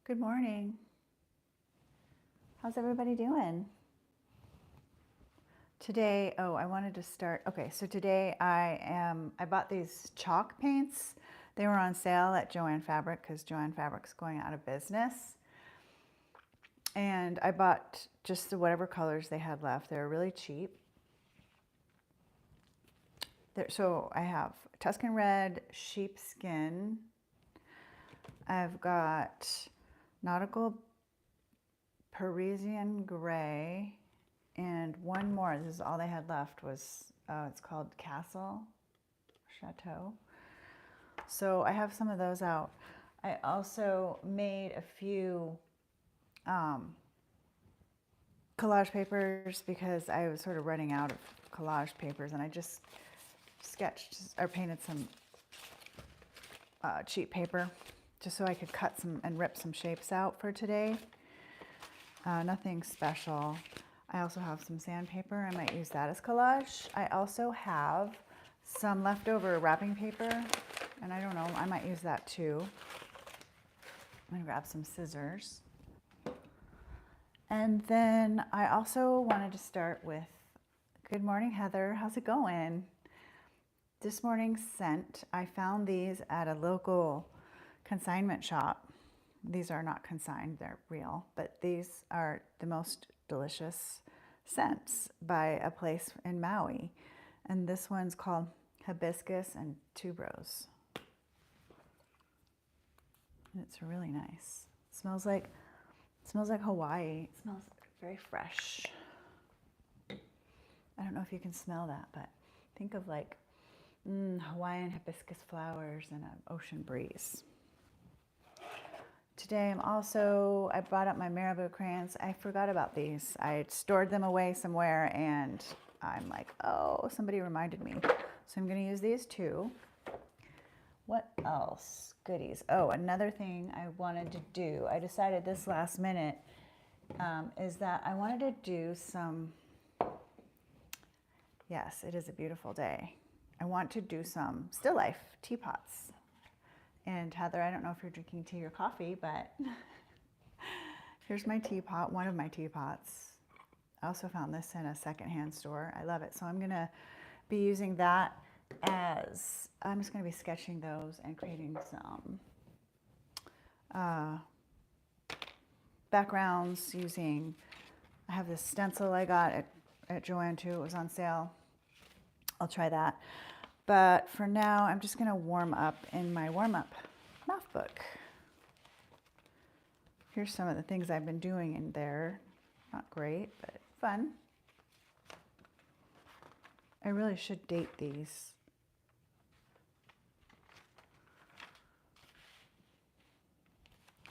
Good morning. How's everybody doing? Today, I wanted to start. Okay, so today I bought these chalk paints. They were on sale at Joann Fabric because Joann Fabric's going out of business. And I bought just the whatever colors they had left. They were really cheap. So I have Tuscan Red, Sheepskin. I've got Nautical Parisian Gray, and one more. This is all they had left was, it's called Castle Chateau. So I have some of those out. I also made a few collage papers because I was sort of running out of collage papers, and I just sketched or painted some cheap paper just so I could cut some and rip some shapes out for today. Nothing special. I also have some sandpaper. I might use that as collage. I also have some leftover wrapping paper, and I don't know, I might use that too. I'm gonna grab some scissors. And then I also wanted to start with, good morning, Heather. How's it going? This morning's scent, I found these at a local consignment shop. These are not consigned, they're real, but these are the most delicious scents by a place in Maui. And this one's called Hibiscus and Tuberose. And it's really nice. It smells like Hawaii. It smells very fresh. I don't know if you can smell that, but think of like Hawaiian hibiscus flowers and an ocean breeze. Today I brought up my marabou crayons. I forgot about these. I had stored them away somewhere and I'm like, oh, somebody reminded me. So I'm gonna use these too. What else? Goodies. Oh, another thing I wanted to do, I decided this last minute, is that I wanted to do some, yes, it is a beautiful day. I want to do some still life teapots. And Heather, I don't know if you're drinking tea or coffee, but here's my teapot, one of my teapots. I also found this in a secondhand store. I love it. So I'm gonna be using that as, I'm just gonna be sketching those and creating some backgrounds using, I have this stencil I got at Joann too. It was on sale. I'll try that. But for now, I'm just gonna warm up in my warm-up math book. Here's some of the things I've been doing in there. Not great, but fun. I really should date these.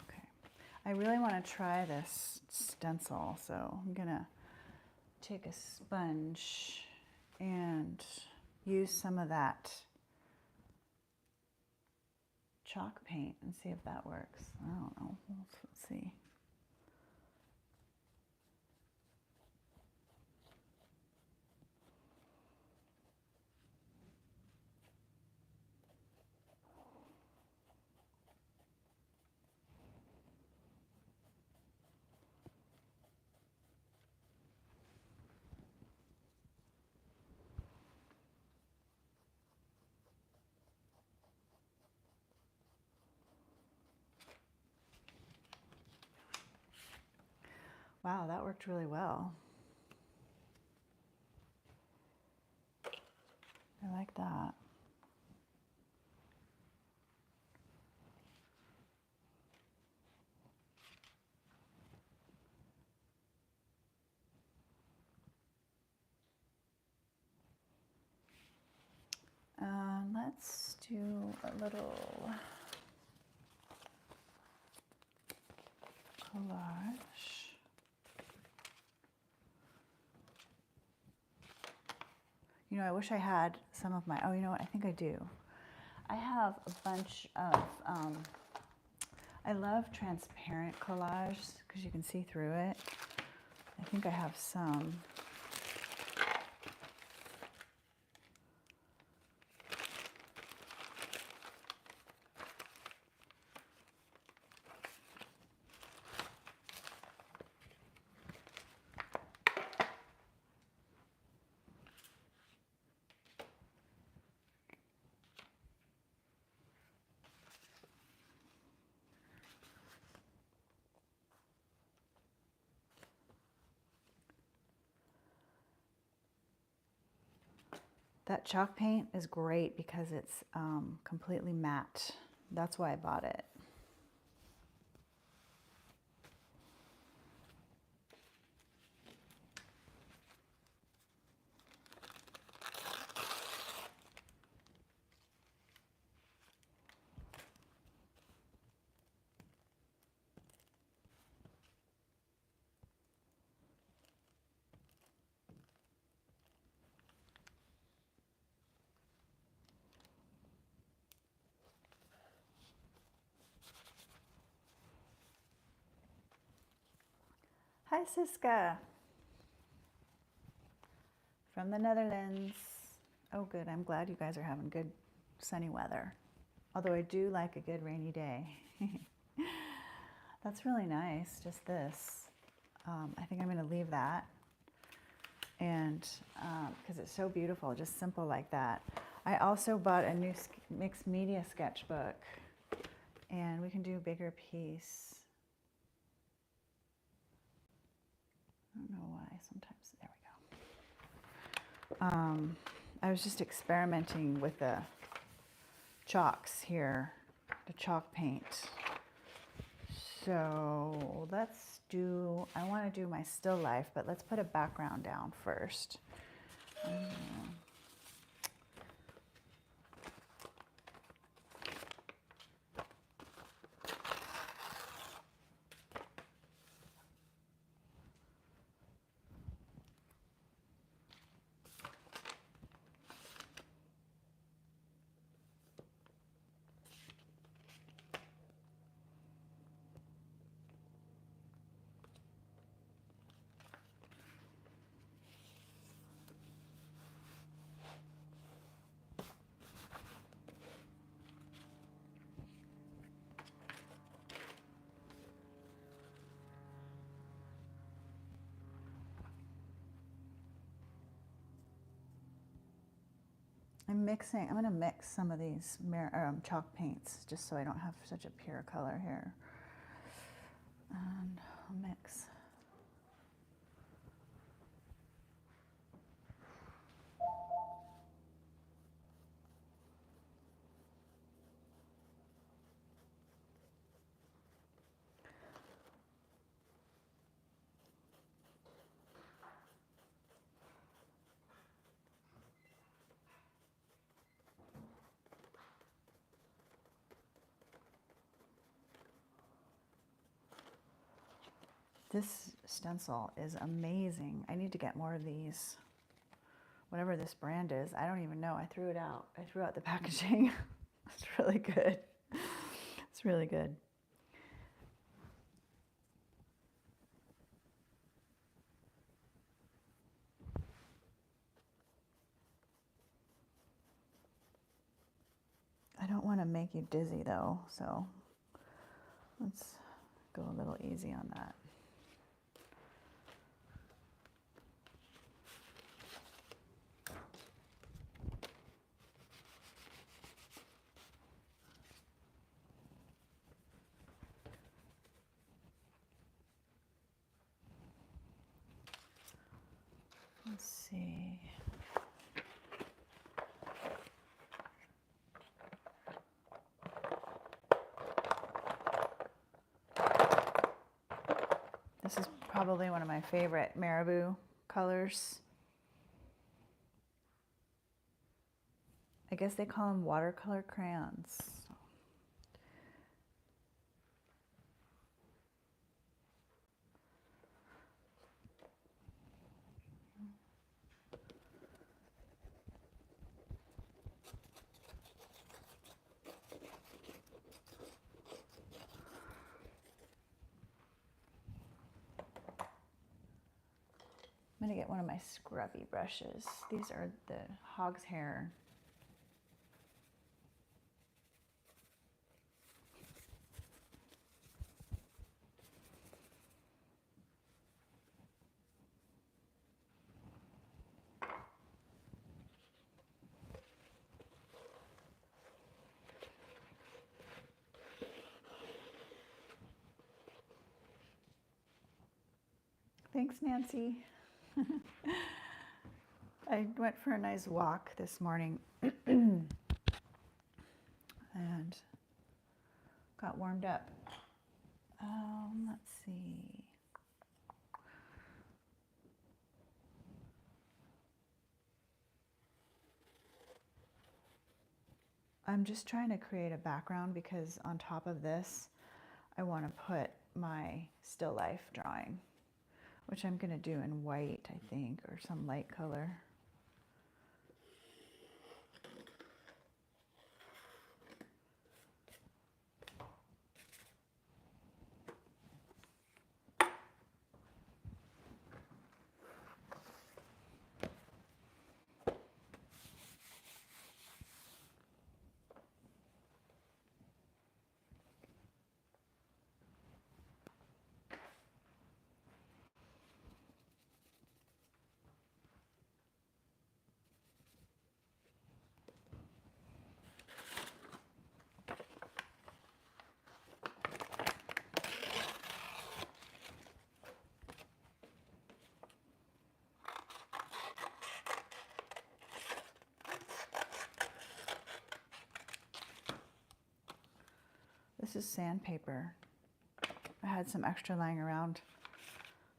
Okay, I really wanna try this stencil, so I'm gonna take a sponge and use some of that chalk paint and see if that works. I don't know. Let's see. Wow, that worked really well. I like that. Let's do a little collage. You know, I wish I had some of my, oh, you know what, I think I do. I have a bunch of, I love transparent collage because you can see through it. I think I have some. That chalk paint is great because it's completely matte. That's why I bought it. Hi, Siska. From the Netherlands. Oh, good. I'm glad you guys are having good sunny weather. Although I do like a good rainy day. That's really nice, just this. I think I'm going to leave that. And because it's so beautiful, just simple like that. I also bought a new mixed media sketchbook. And we can do a bigger piece. I don't know why sometimes, there we go. I was just experimenting with the chalks here, the chalk paint. So let's do, I want to do my still life, but let's put a background down first. I'm going to mix some of these chalk paints just so I don't have such a pure color here. And I'll mix. This stencil is amazing. I need to get more of these. Whatever this brand is, I don't even know. I threw it out. I threw out the packaging. It's really good. It's really good. I don't want to make you dizzy though, so let's go a little easy on that. Let's see. This is probably one of my favorite Marabou colors. I guess they call them watercolor crayons. I'm going to get one of my scrubby brushes. These are the hog's hair. Thanks, Nancy. I went for a nice walk this morning and got warmed up. Let's see. I'm just trying to create a background because on top of this, I want to put my still life drawing, which I'm going to do in white, I think, or some light color. This is sandpaper. I had some extra lying around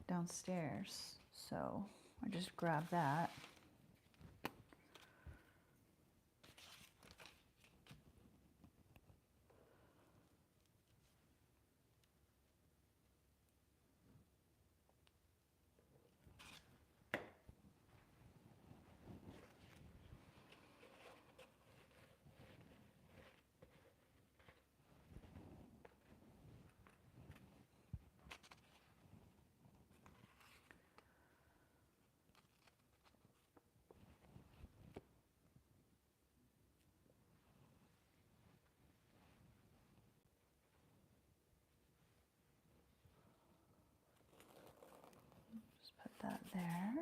downstairs, so I just grabbed that. Put that there.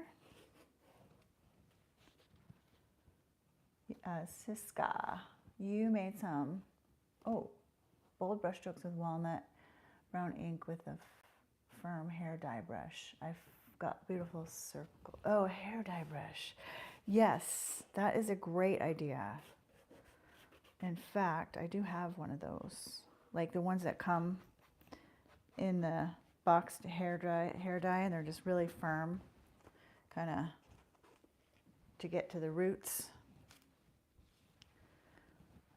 Siska, you made some, bold brush strokes with walnut, brown ink with a firm hair dye brush. I've got beautiful circle. Oh, hair dye brush. Yes, that is a great idea. In fact, I do have one of those, like the ones that come in the boxed hair dye, and they're just really firm, kind of to get to the roots.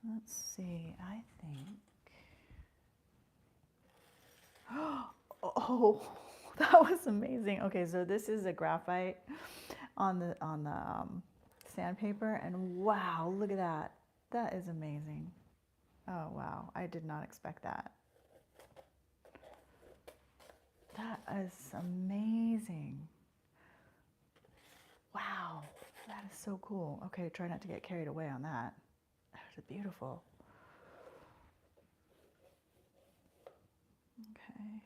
Let's see, I think. Oh, that was amazing. Okay, so this is a graphite on the sandpaper, and wow, look at that. That is amazing. Oh wow, I did not expect that. That is amazing. Wow, that is so cool. Okay, try not to get carried away on that. That's beautiful. Okay.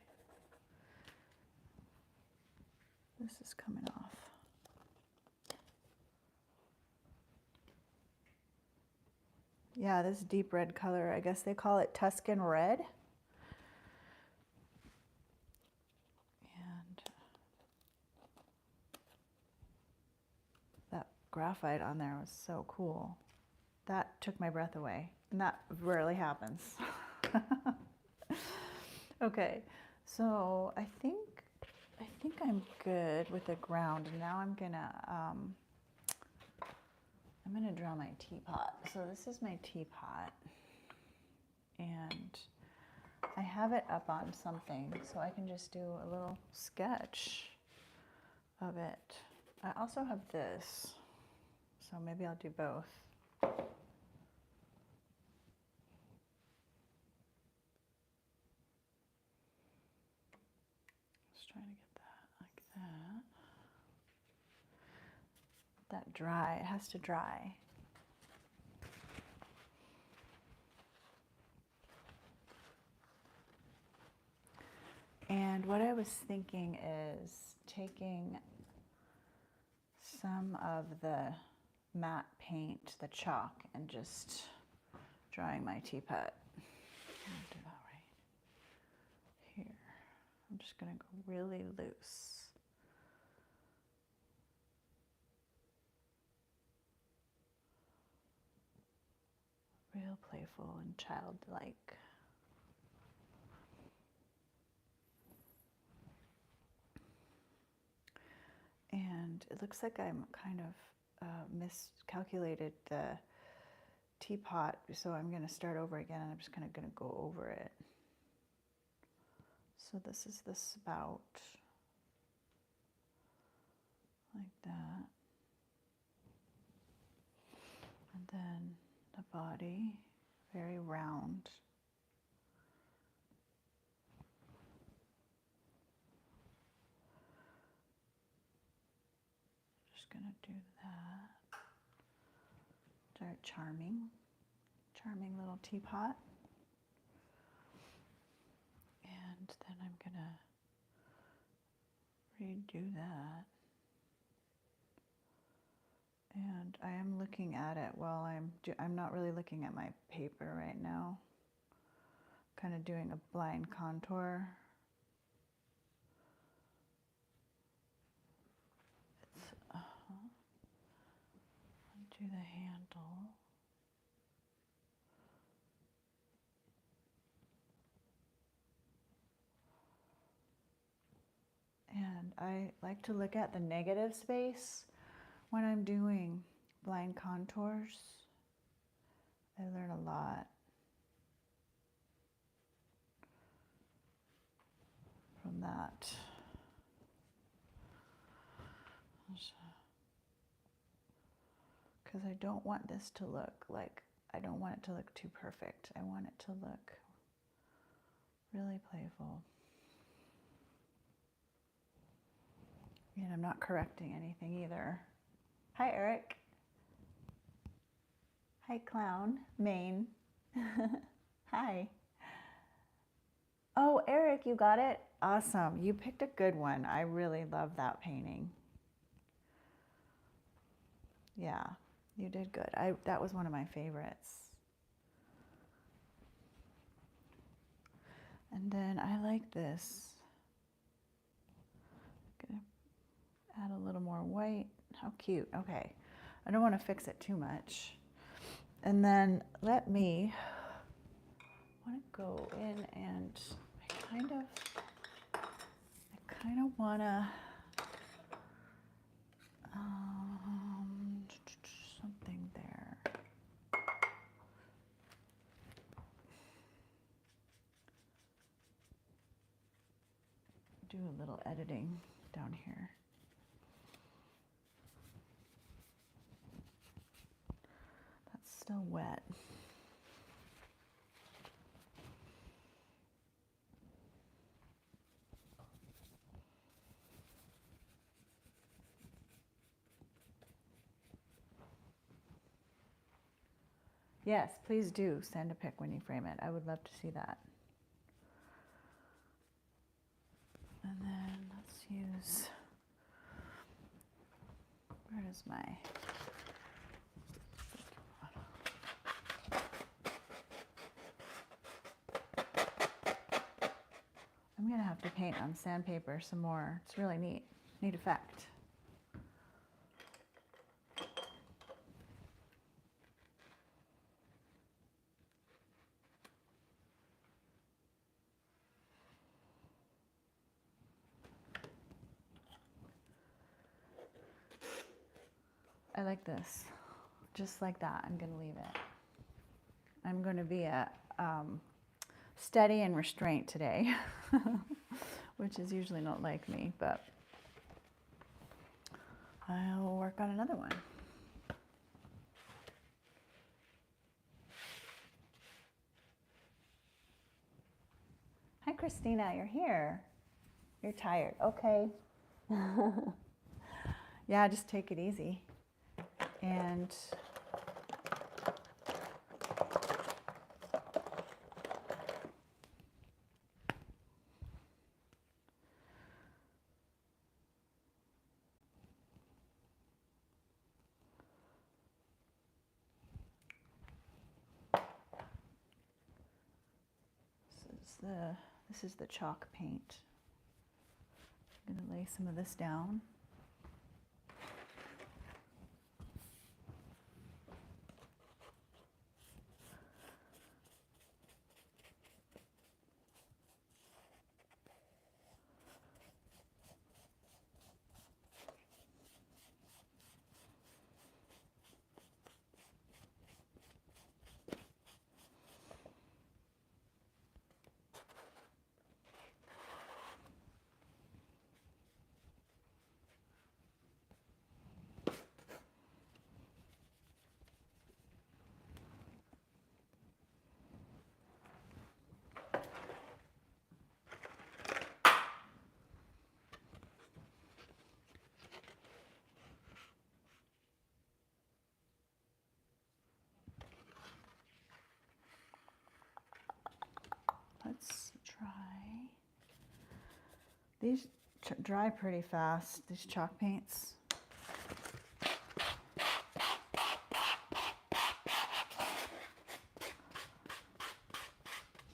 This is coming off. Yeah, this deep red color, I guess they call it Tuscan red. And that graphite on there was so cool. That took my breath away, and that rarely happens. Okay, so I think I'm good with the ground. And now I'm gonna draw my teapot. So this is my teapot, and I have it up on something, so I can just do a little sketch of it. I also have this, so maybe I'll do both. Just trying to get that like that. That dry, it has to dry. And what I was thinking is taking some of the matte paint, the chalk, and just drawing my teapot. I'll do that right here. I'm just going to go really loose. so playful and childlike. And it looks like I'm kind of miscalculated the teapot, so I'm going to start over again, and I'm just kind of going to go over it. So this is the spout, like that. And then the body, very round. Just going to do that. Very charming, charming little teapot. And then I'm going to redo that. And I am looking at it while I'm not really looking at my paper right now. Kind of doing a blind contour. Do the handle. And I like to look at the negative space when I'm doing blind contours. I learn a lot from that. Because I don't want this to look like, I don't want it to look too perfect. I want it to look really playful. And I'm not correcting anything either. Hi, Eric. Hi, Clown, Maine. Hi. Oh, Eric, you got it? Awesome. You picked a good one. I really love that painting. Yeah, you did good. That was one of my favorites. And then I like this. I'm gonna add a little more white. How cute. Okay. I don't want to fix it too much. And then I want to go in and I kind of want to something there. Do a little editing down here. That's still wet. Yes, please do send a pic when you frame it. I would love to see that. And then let's use, where is my, I'm gonna have to paint on sandpaper some more. It's really neat, neat effect. I like this, just like that. I'm gonna leave it. I'm gonna be a steady and restraint today, which is usually not like me, but I'll work on another one. Hi, Christina, you're here. You're tired, okay. Yeah, just take it easy. And this is the chalk paint. I'm going to lay some of this down. These dry pretty fast, these chalk paints.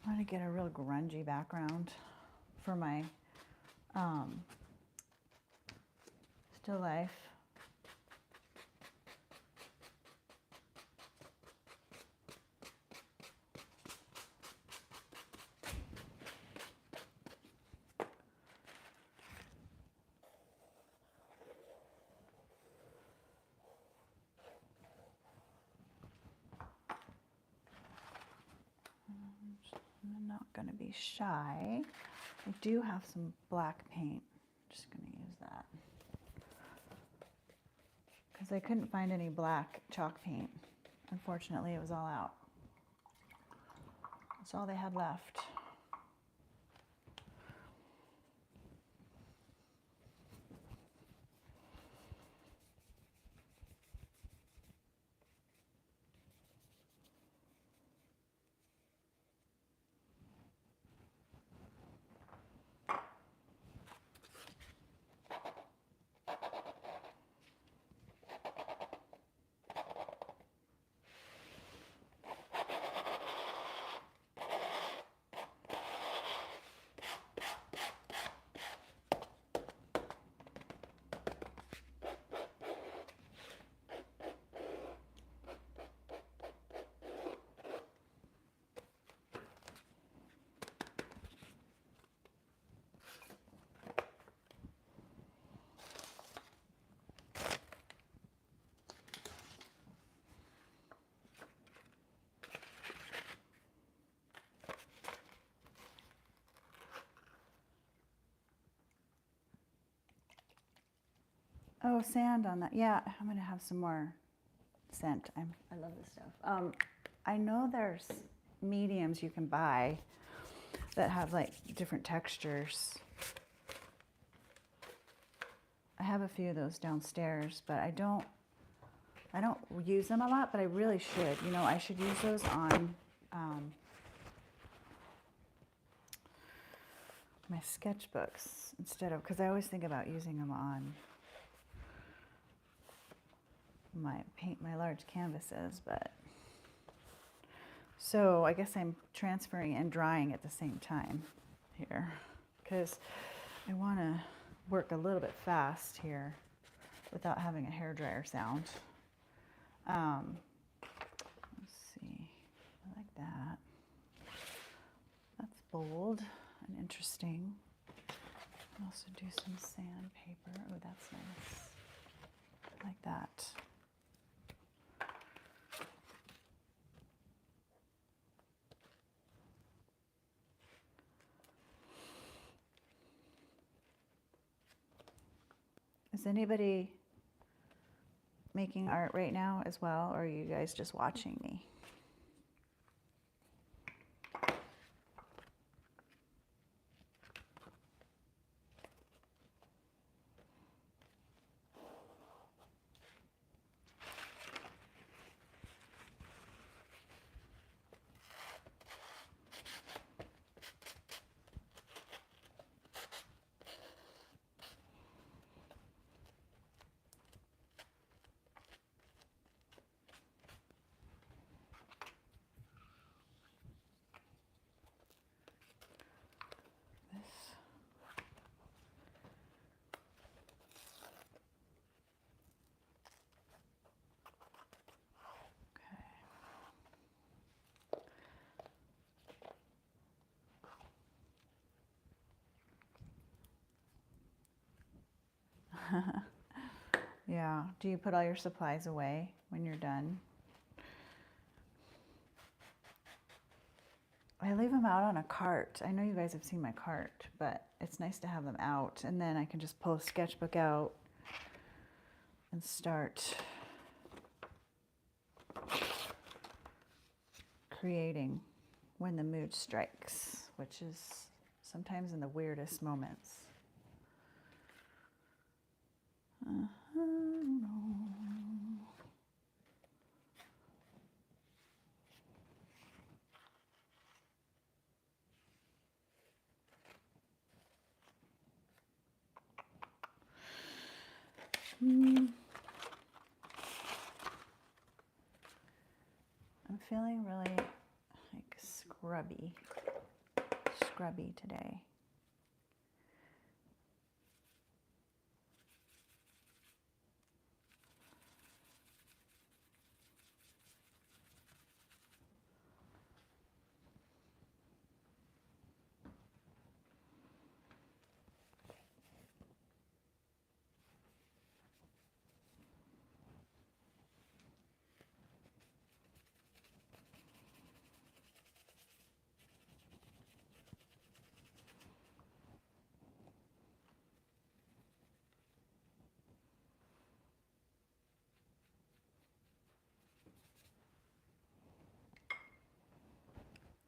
I'm going to get a real grungy background for my still life. I'm not going to be shy. I do have some black paint. I'm just going to use that. Because I couldn't find any black chalk paint. Unfortunately, it was all out. That's all they had left. Oh, sand on that. Yeah, I'm going to have some more scent. I love this stuff. I know there's mediums you can buy that have like different textures. I have a few of those downstairs, but I don't use them a lot, but I really should. You know, I should use those on my sketchbooks instead of, because I always think about using them on my large canvases, but so I guess I'm transferring and drying at the same time here because I want to work a little bit fast here without having a hairdryer sound. Let's see, I like that. That's bold and interesting. I'll also do some sandpaper. Oh, that's nice. I like that. Is anybody making art right now as well, or are you guys just watching me? Yeah. Do you put all your supplies away when you're done? I leave them out on a cart. I know you guys have seen my cart, but it's nice to have them out. And then I can just pull a sketchbook out and start creating when the mood strikes, which is sometimes in the weirdest moments. scrubby today.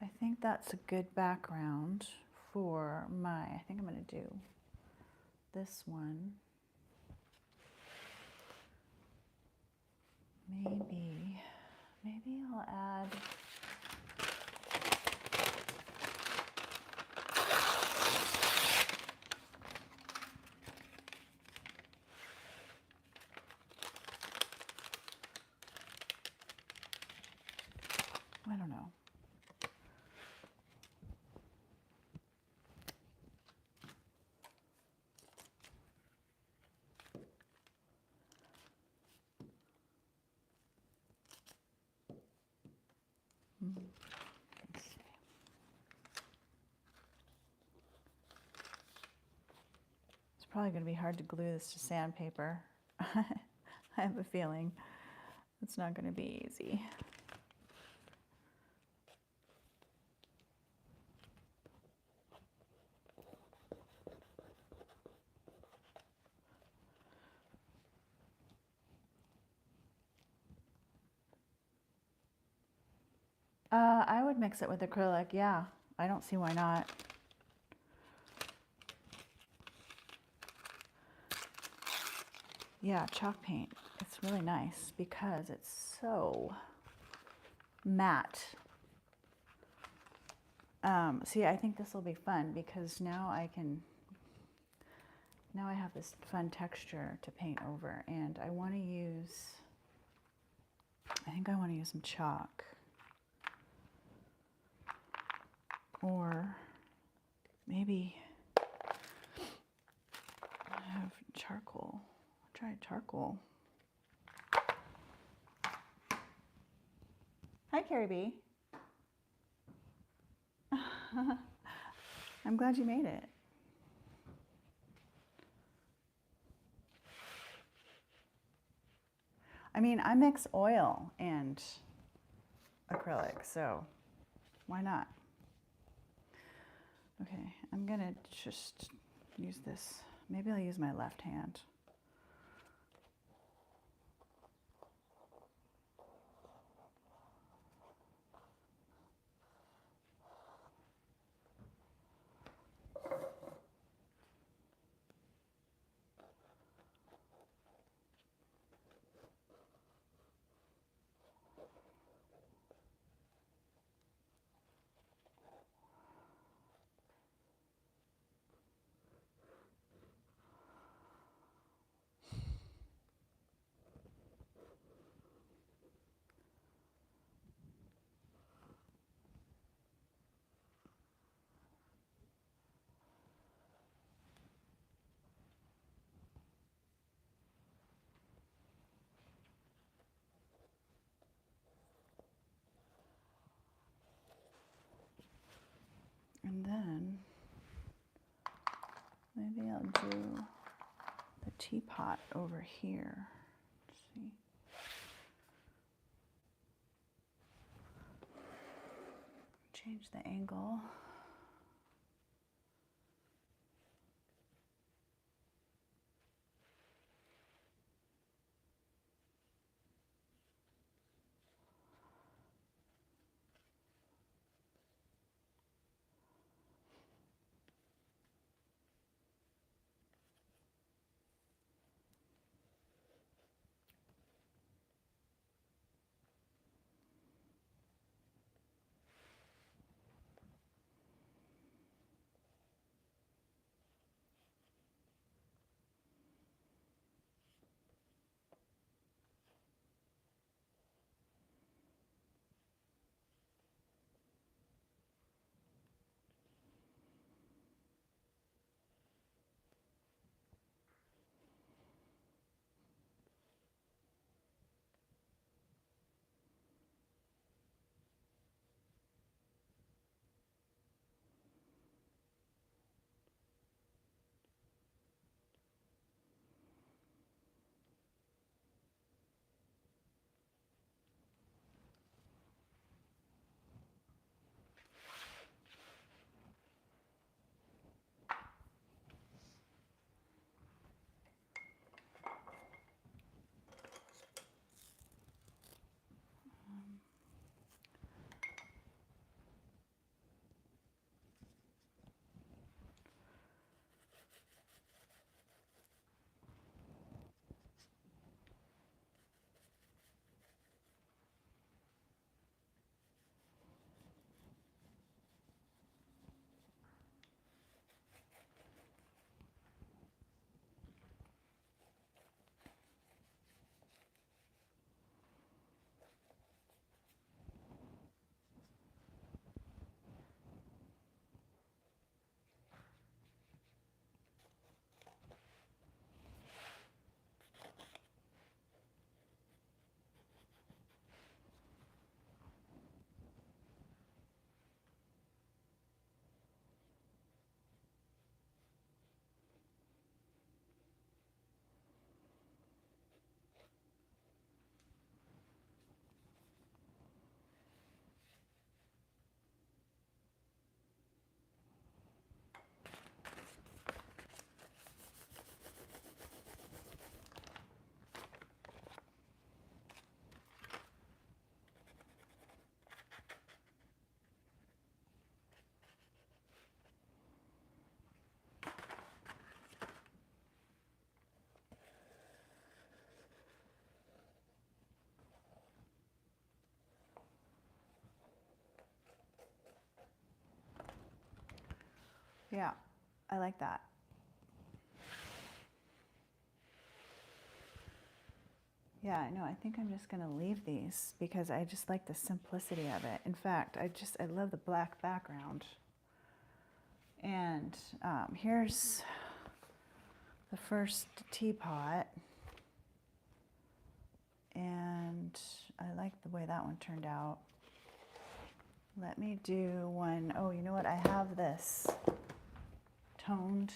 I think that's a good background for I think I'm going to do this one. Maybe I'll add I don't know. Let's see. It's probably going to be hard to glue this to sandpaper. I have a feeling it's not going to be easy. I would mix it with acrylic, yeah. I don't see why not. Yeah, chalk paint. It's really nice because it's so matte. See, I think this will be fun because now I have this fun texture to paint over, and I think I want to use some chalk. Or maybe I have charcoal. I'll try charcoal. Hi, Carrie B. I'm glad you made it. I mean, I mix oil and acrylic, so why not? Okay, I'm gonna just use this. Maybe I'll use my left hand. And then maybe I'll do the teapot over here. Let's see. Change the angle. Yeah, I like that. Yeah, I know. I think I'm just going to leave these because I just like the simplicity of it. In fact, I love the black background. And here's the first teapot. And I like the way that one turned out. Let me do one. Oh, you know what? I have this toned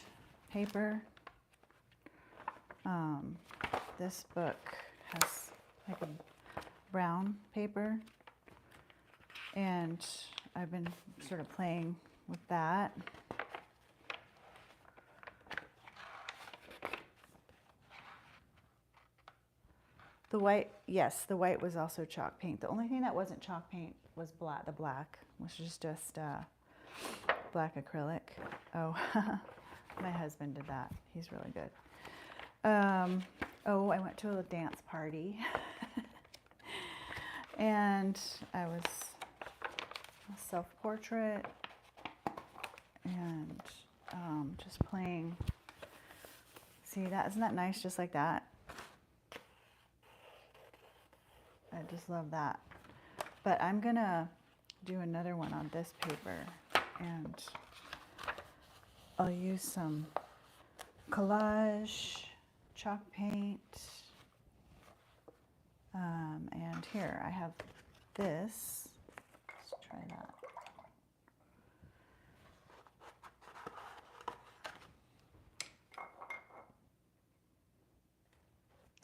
paper. This book has like a brown paper, and I've been sort of playing with that. The white, yes, the white was also chalk paint. The only thing that wasn't chalk paint was black. The black, which is just black acrylic. Oh, my husband did that. He's really good. Oh, I went to a dance party and I was a self-portrait and just playing. See that? Isn't that nice? Just like that. I just love that. But I'm gonna do another one on this paper, and I'll use some collage chalk paint. And here I have this. Let's try that.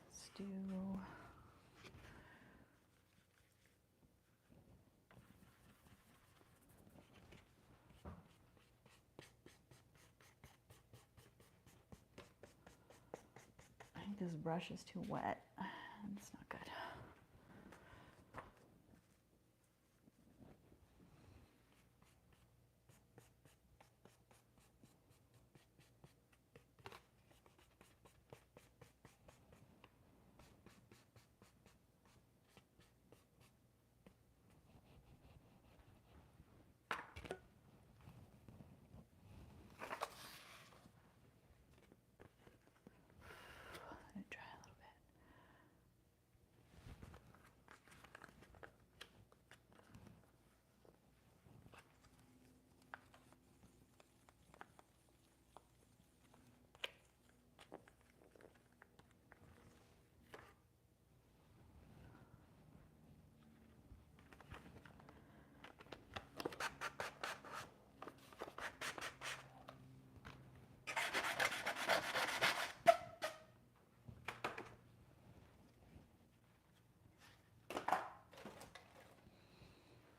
Let's do. I think this brush is too wet. It's not good. Let it dry a little bit.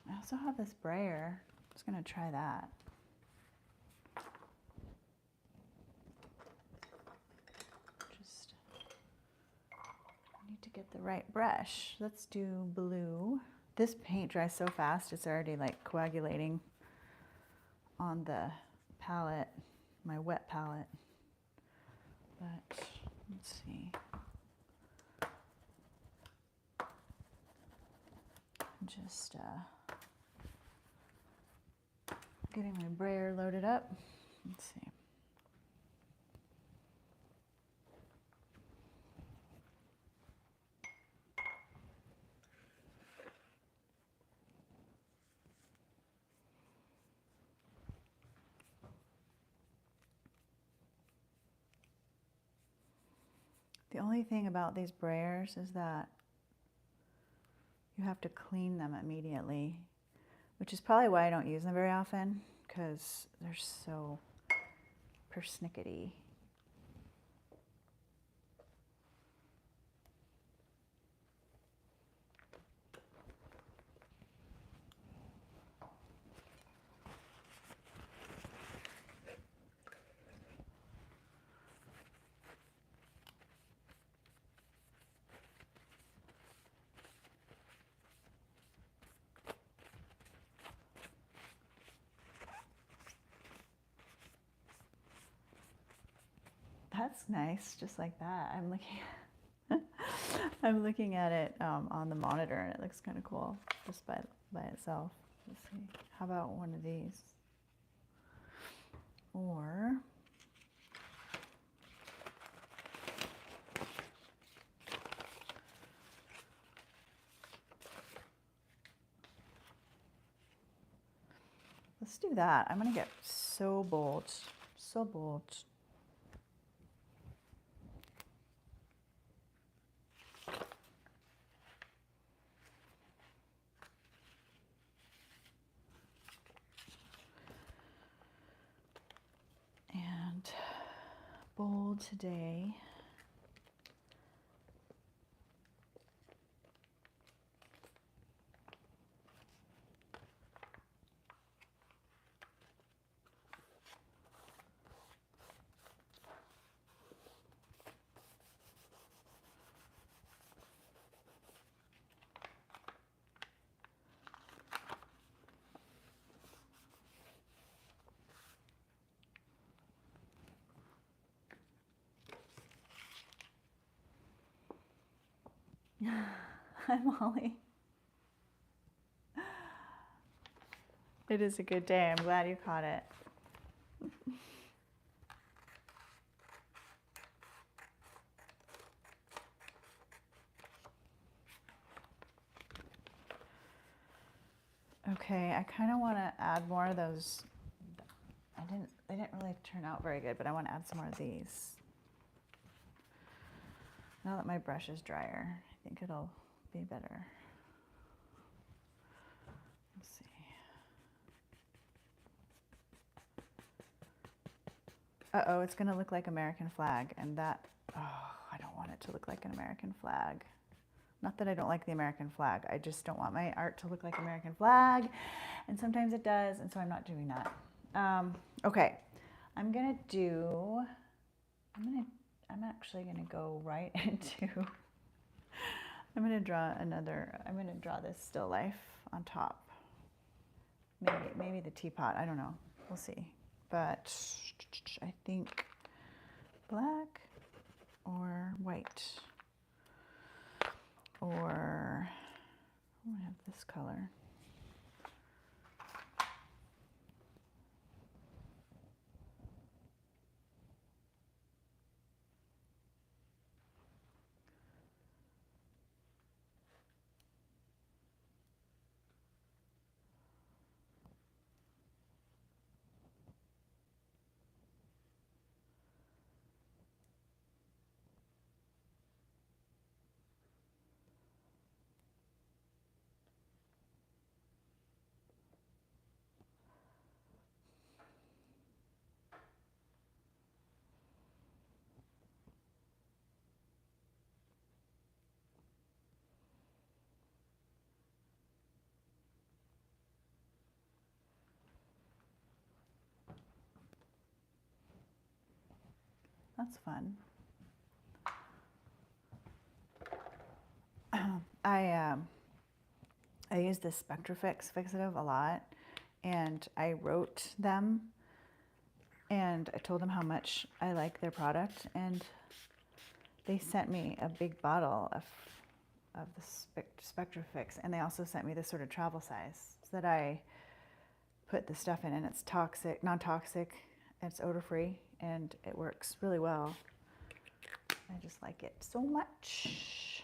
I also have this brayer. I'm just gonna try that. Just need to get the right brush. Let's do blue. This paint dries so fast, it's already like coagulating on the palette, my wet palette. But let's see. Just getting my brayer loaded up. Let's see. The only thing about these brayers is that you have to clean them immediately, which is probably why I don't use them very often, because they're so persnickety. That's nice, just like that. I'm looking at it on the monitor, and it looks kind of cool just by itself. Let's see. How about one of these? Or let's do that. I'm gonna get so bold, so bold. And bold today. Hi, Molly. It is a good day. I'm glad you caught it. Okay, I kind of want to add more of those. They didn't really turn out very good, but I want to add some more of these. Now that my brush is drier, I think it'll be better. Let's see. Uh-oh, it's going to look like American flag, and that, oh, I don't want it to look like an American flag. Not that I don't like the American flag, I just don't want my art to look like American flag, and sometimes it does, and so I'm not doing that. Okay, I'm actually gonna go right into, I'm gonna draw this still life on top. Maybe the teapot, I don't know, we'll see. But I think black or white, or I'm gonna have this color. That's fun. I use this Spectrafix fixative a lot, and I wrote them, and I told them how much I like their product, and they sent me a big bottle of the Spectrafix, and they also sent me this sort of travel size so that I put the stuff in, and it's toxic, non-toxic, it's odor-free, and it works really well. I just like it so much.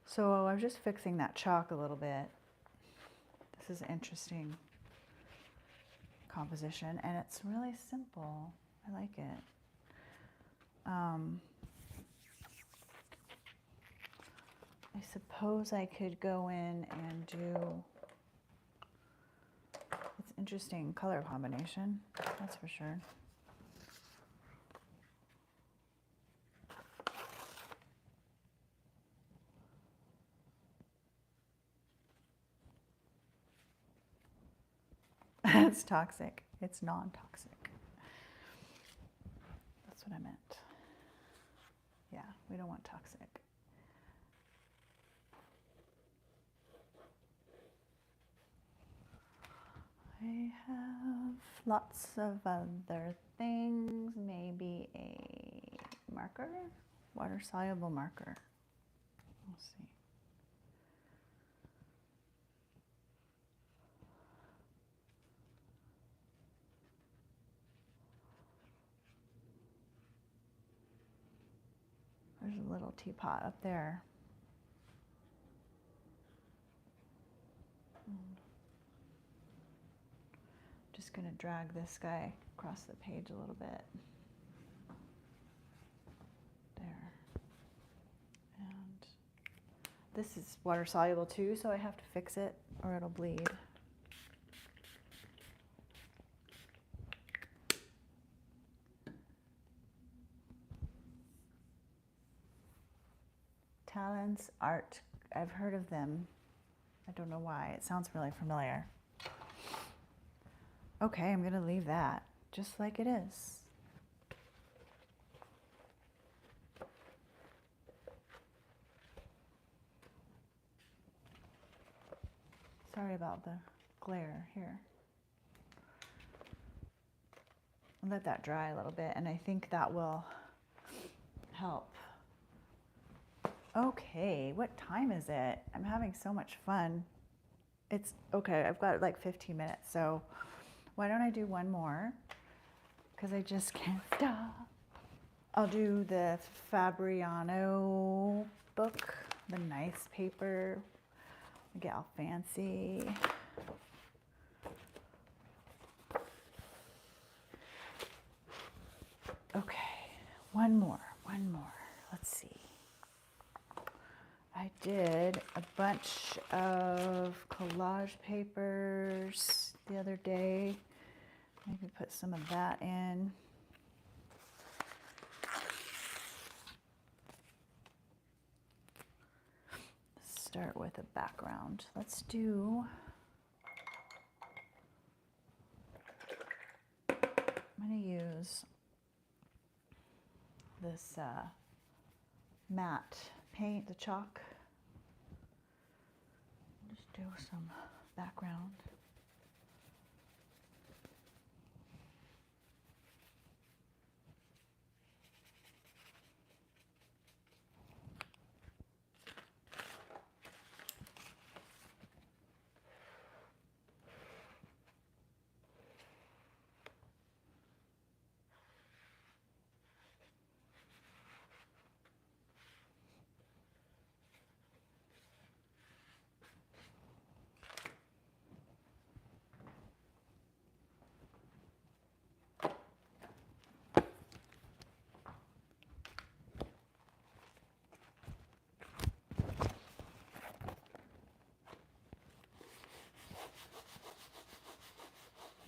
So I'm just fixing that chalk a little bit. This is an interesting composition, and it's really simple. I like it. I suppose I could go in and do, it's interesting color combination, that's for sure. It's toxic. It's non-toxic. That's what I meant. Yeah, we don't want toxic. I have lots of other things. Maybe a marker, water-soluble marker. We'll see. There's a little teapot up there. Just going to drag this guy across the page a little bit. There. And this is water soluble too, so I have to fix it or it'll bleed. Talents Art. I've heard of them. I don't know why. It sounds really familiar. Okay, I'm going to leave that just like it is. Sorry about the glare here. I'll let that dry a little bit, and I think that will help. Okay, what time is it? I'm having so much fun. It's okay, I've got like 15 minutes, so why don't I do one more? Because I just can't stop. I'll do the Fabriano book, the nice paper. I get all fancy. Okay, one more. Let's see. I did a bunch of collage papers the other day. Maybe put some of that in. Start with a background. Let's do, I'm going to use this matte paint, the chalk. Just do some background.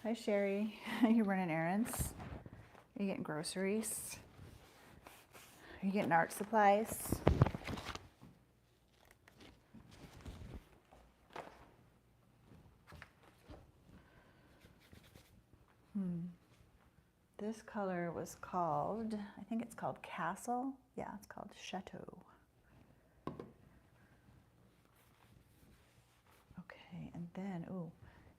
Hi, Sherry. You running errands? Are you getting groceries? Are you getting art supplies? This color was called, I think it's called Castle. Yeah, it's called Chateau. Okay, and then, oh,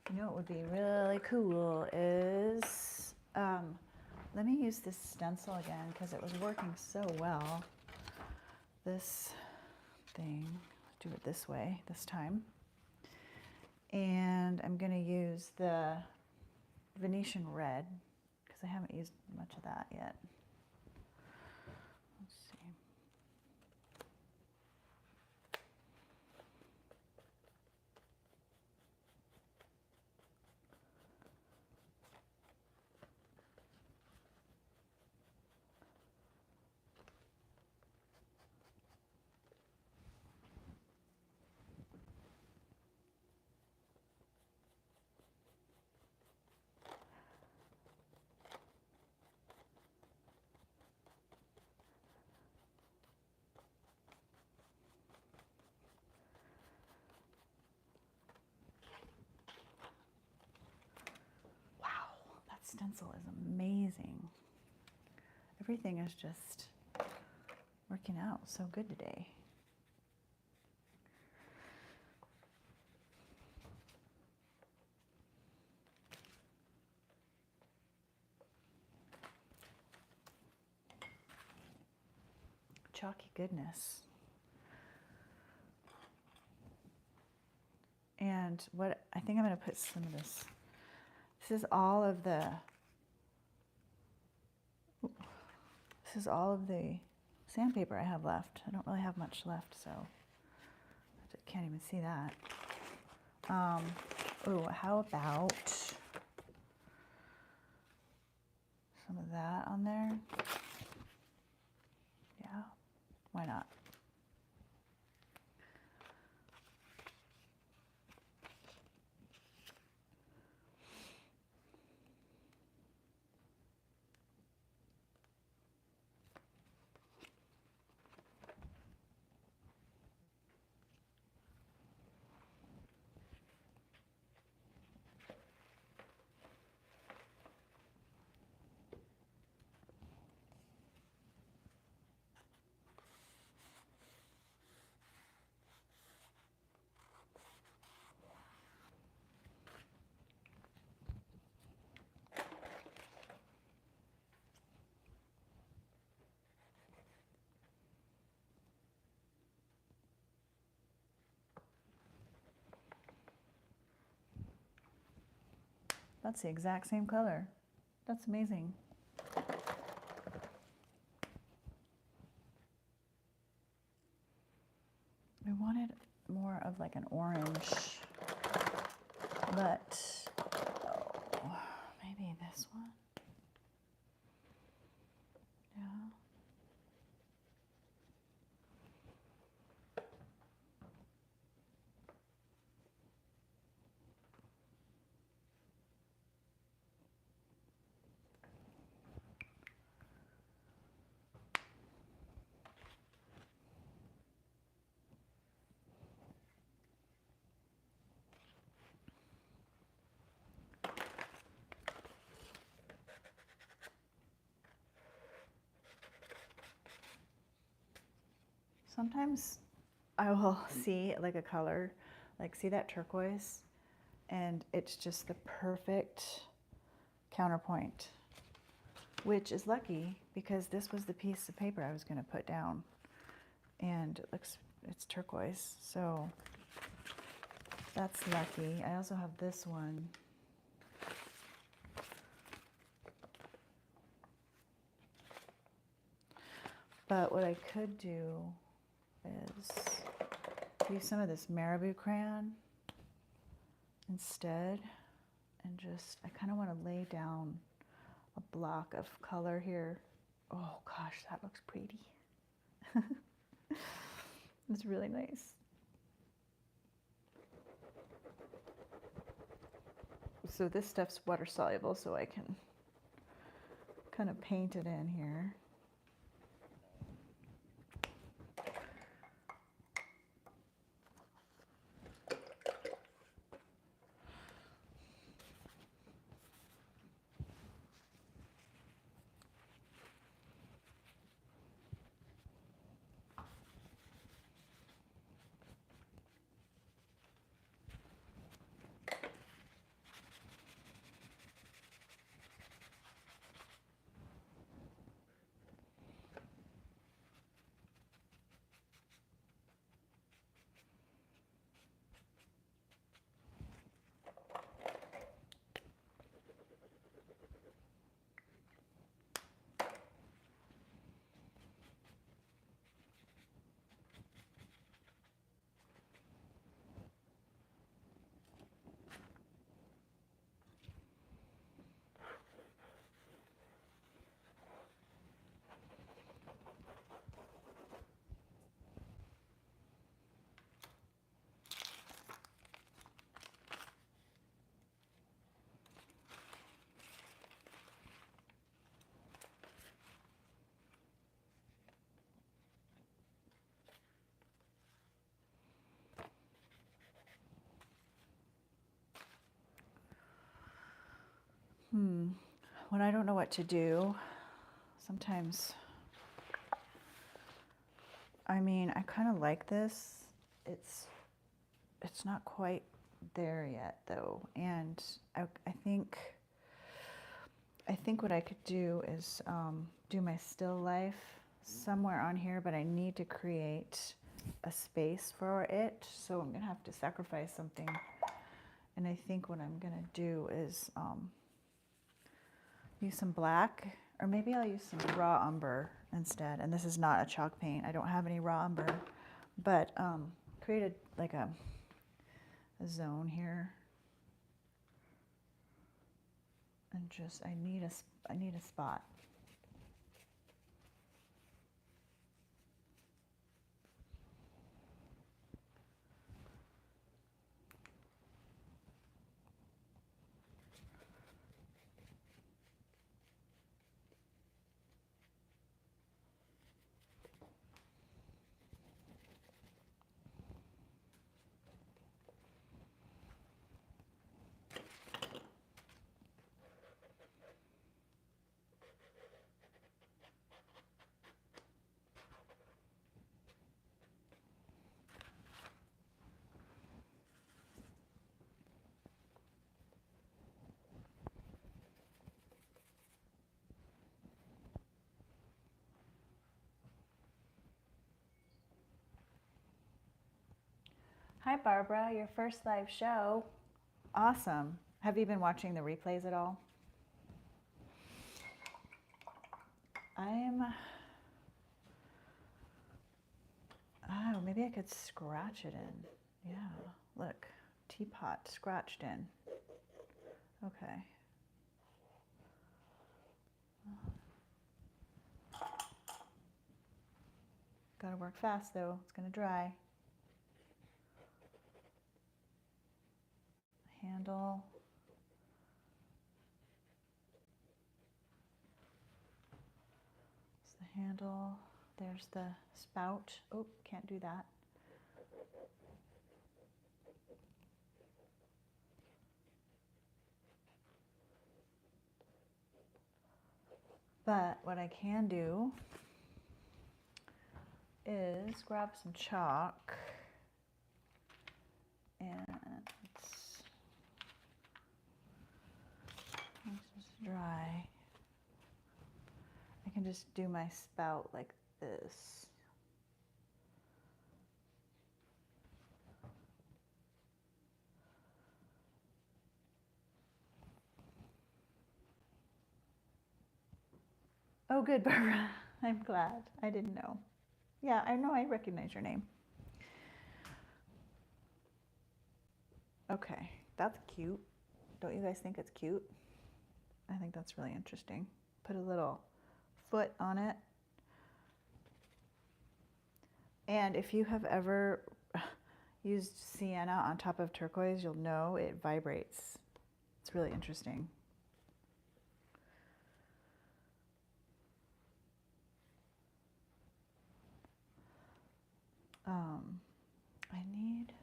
you know what would be really cool is, let me use this stencil again because it was working so well. This thing, do it this way this time. And I'm going to use the Venetian red because I haven't used much of that yet. Let's see. Stencil is amazing. Everything is just working out so good today. Chalky goodness. And what I think I'm going to put some of this. This is all of the sandpaper I have left. I don't really have much left, so I can't even see that. Oh, how about some of that on there? Yeah, why not? That's the exact same color. That's amazing. I wanted more of like an orange, but oh, maybe this one. Yeah. Sometimes I will see like a color, like see that turquoise, and it's just the perfect counterpoint, which is lucky because this was the piece of paper I was going to put down, and it's turquoise, so that's lucky. I also have this one. But what I could do is use some of this marabou crayon instead, and just, I kind of want to lay down a block of color here. Oh gosh, that looks pretty. It's really nice. So this stuff's water soluble, so I can kind of paint it in here. When I don't know what to do, sometimes, I mean, I kind of like this. It's not quite there yet though. And I think what I could do is do my still life somewhere on here, but I need to create a space for it. So I'm gonna have to sacrifice something. And I think what I'm gonna do is use some black, or maybe I'll use some raw umber instead. And this is not a chalk paint. I don't have any raw umber, but created like a zone here. And just, I need a spot. Hi, Barbara, your first live show. Awesome. Have you been watching the replays at all? Oh, maybe I could scratch it in. Yeah, look, teapot scratched in. Okay. Gotta work fast though, it's gonna dry. Handle. It's the handle. There's the spout. Oh, can't do that. But what I can do is grab some chalk and once it's dry, I can just do my spout like this. Oh, good, Barbara. I'm glad. I didn't know. Yeah, I know I recognize your name. Okay, that's cute. Don't you guys think it's cute? I think that's really interesting. Put a little foot on it. And if you have ever used sienna on top of turquoise, you'll know it vibrates. It's really interesting. I need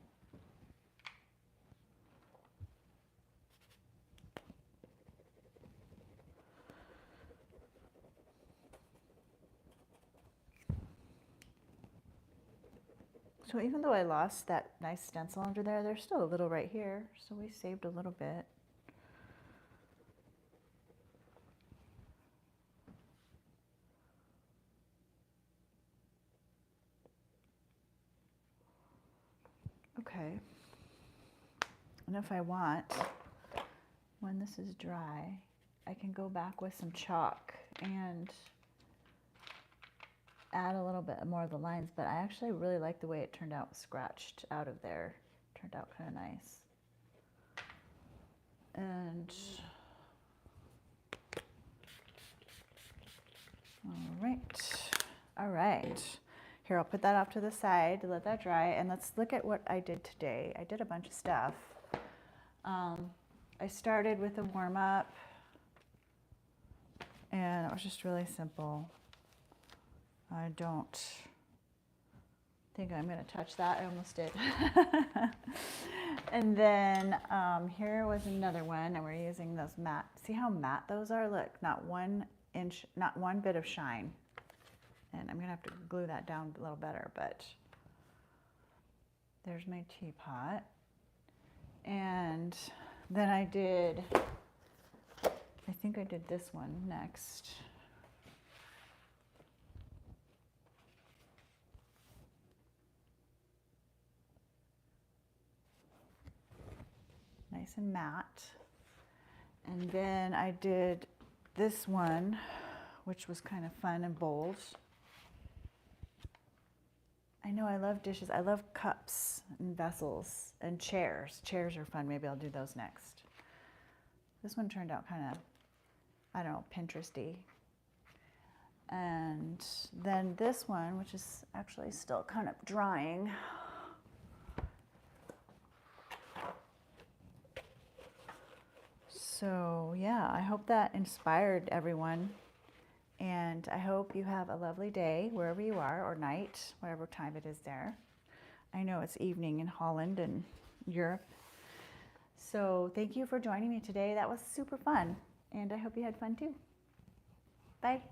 so even though I lost that nice stencil under there, there's still a little right here, so we saved a little bit. Okay, and if I want, when this is dry, I can go back with some chalk and add a little bit more of the lines, but I actually really like the way it turned out scratched out of there. Turned out kind of nice. And all right. Here, I'll put that off to the side to let that dry, and let's look at what I did today. I did a bunch of stuff. I started with a warm-up, and it was just really simple. I don't think I'm going to touch that. I almost did. And then here was another one, and we're using those matte. See how matte those are? Look, not 1 inch, not one bit of shine. And I'm going to have to glue that down a little better, but there's my teapot. And then I think I did this one next. Nice and matte. And then I did this one which was kind of fun and bold. I know I love dishes. I love cups and vessels and chairs. Chairs are fun. Maybe I'll do those next. This one turned out kind of, I don't know, Pinteresty. And then this one, which is actually still kind of drying. So yeah, I hope that inspired everyone. And I hope you have a lovely day wherever you are, or night, whatever time it is there. I know it's evening in Holland and Europe. So thank you for joining me today. That was super fun. And I hope you had fun too. Bye.